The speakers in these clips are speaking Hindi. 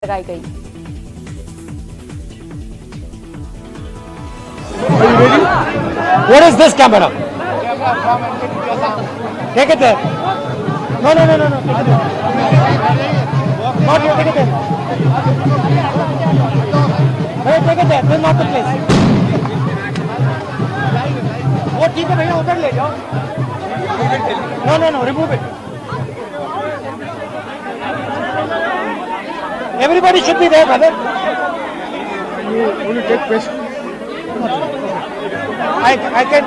लगाई गई। What is this camera? Take it there. No. Take it there. Not here, take it there. Hey, take it there. This is not the place. वो ठीक है भैया, उधर ले जाओ. No, remove it. Everybody should be there, brother. Will you take question? I can.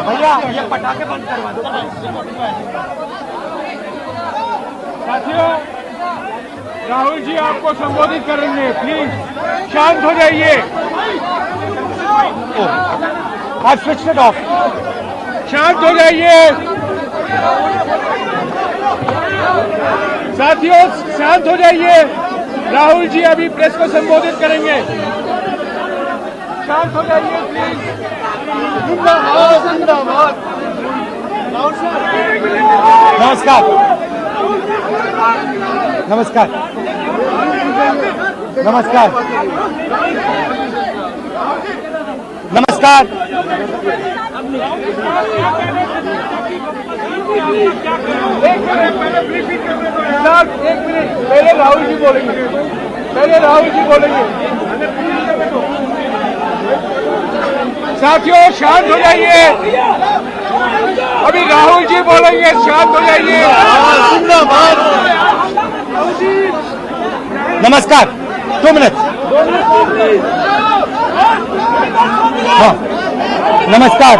भैया ये पटाखे बंद करवा दो. साथियों, राहुल जी आपको संबोधित करेंगे, प्लीज शांत हो जाइए. I switched it off. शांत हो जाइए. साथियों शांत हो जाइए. राहुल जी अभी प्रेस को संबोधित करेंगे. शांत हो जाइए प्लीज. नमस्कार. नमस्कार. नमस्कार. नमस्कार. एक मिनट पहले राहुल जी बोलेंगे. साथियों शांत हो जाइए. अभी राहुल जी बोलेंगे. शांत हो जाइए. नमस्कार. 2 मिनट. हाँ. नमस्कार.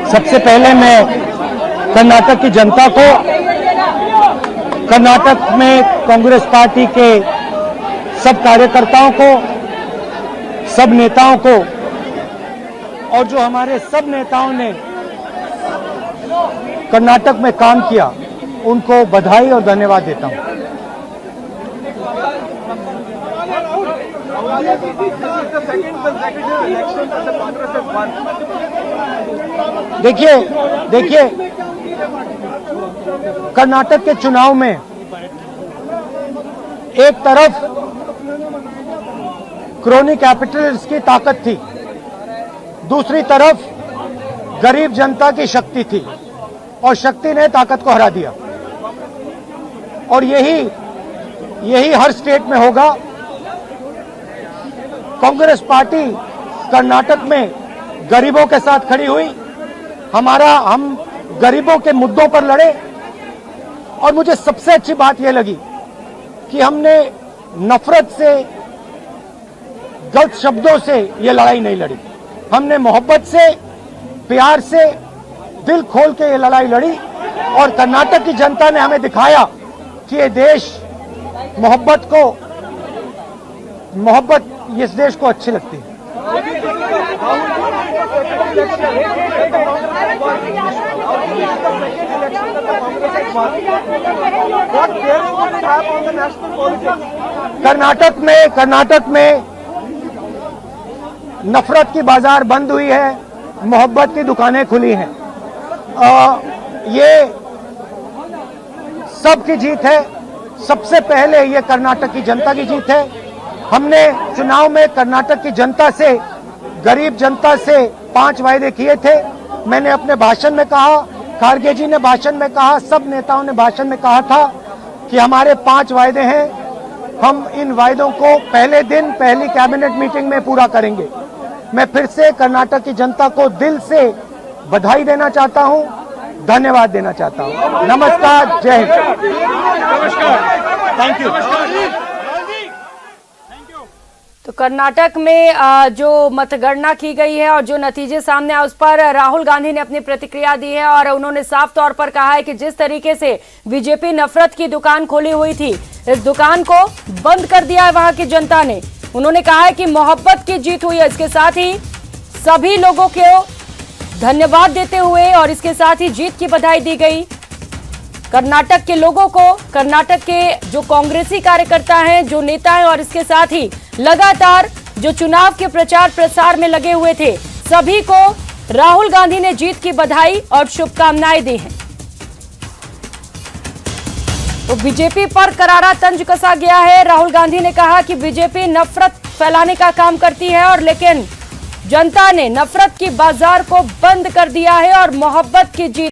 सबसे पहले मैं कर्नाटक की जनता को, कर्नाटक में कांग्रेस पार्टी के सब कार्यकर्ताओं को, सब नेताओं को और जो हमारे सब नेताओं ने कर्नाटक में काम किया उनको बधाई और धन्यवाद देता हूं. देखिए कर्नाटक के चुनाव में एक तरफ क्रोनी कैपिटल्स की ताकत थी, दूसरी तरफ गरीब जनता की शक्ति थी और शक्ति ने ताकत को हरा दिया. और यही हर स्टेट में होगा. कांग्रेस पार्टी कर्नाटक में गरीबों के साथ खड़ी हुई. हम गरीबों के मुद्दों पर लड़े और मुझे सबसे अच्छी बात यह लगी कि हमने नफरत से, गलत शब्दों से ये लड़ाई नहीं लड़ी. हमने मोहब्बत से, प्यार से, दिल खोल के ये लड़ाई लड़ी और कर्नाटक की जनता ने हमें दिखाया कि ये देश मोहब्बत इस देश को अच्छी लगती है. कर्नाटक में नफरत की बाजार बंद हुई है, मोहब्बत की दुकानें खुली हैं. ये सबकी जीत है. सबसे पहले ये कर्नाटक की जनता की जीत है. हमने चुनाव में कर्नाटक की जनता से, गरीब जनता से 5 वायदे किए थे. मैंने अपने भाषण में कहा, खारगे जी ने भाषण में कहा, सब नेताओं ने भाषण में कहा था कि हमारे 5 वायदे हैं. हम इन वायदों को पहले दिन पहली कैबिनेट मीटिंग में पूरा करेंगे. मैं फिर से कर्नाटक की जनता को दिल से बधाई देना चाहता हूं, धन्यवाद देना चाहता हूं. नमस्कार. जय हिंद. Thank you. तो कर्नाटक में जो मतगणना की गई है और जो नतीजे सामने आए उस पर राहुल गांधी ने अपनी प्रतिक्रिया दी है और उन्होंने साफ तौर पर कहा है कि जिस तरीके से बीजेपी नफरत की दुकान खोली हुई थी, इस दुकान को बंद कर दिया है वहां की जनता ने. उन्होंने कहा है कि मोहब्बत की जीत हुई है. इसके साथ ही सभी लोगों को धन्यवाद देते हुए और इसके साथ ही जीत की बधाई दी गई. कर्नाटक के लोगों को, कर्नाटक के जो कांग्रेसी कार्यकर्ता हैं, जो नेता हैं और इसके साथ ही लगातार जो चुनाव के प्रचार प्रसार में लगे हुए थे, सभी को राहुल गांधी ने जीत की बधाई और शुभकामनाएं दी हैं। तो बीजेपी पर करारा तंज कसा गया है। राहुल गांधी ने कहा कि बीजेपी नफरत फैलाने का काम करती है और लेकिन जनता ने नफरत की बाजार को बंद कर दिया है और मोहब्बत की जीत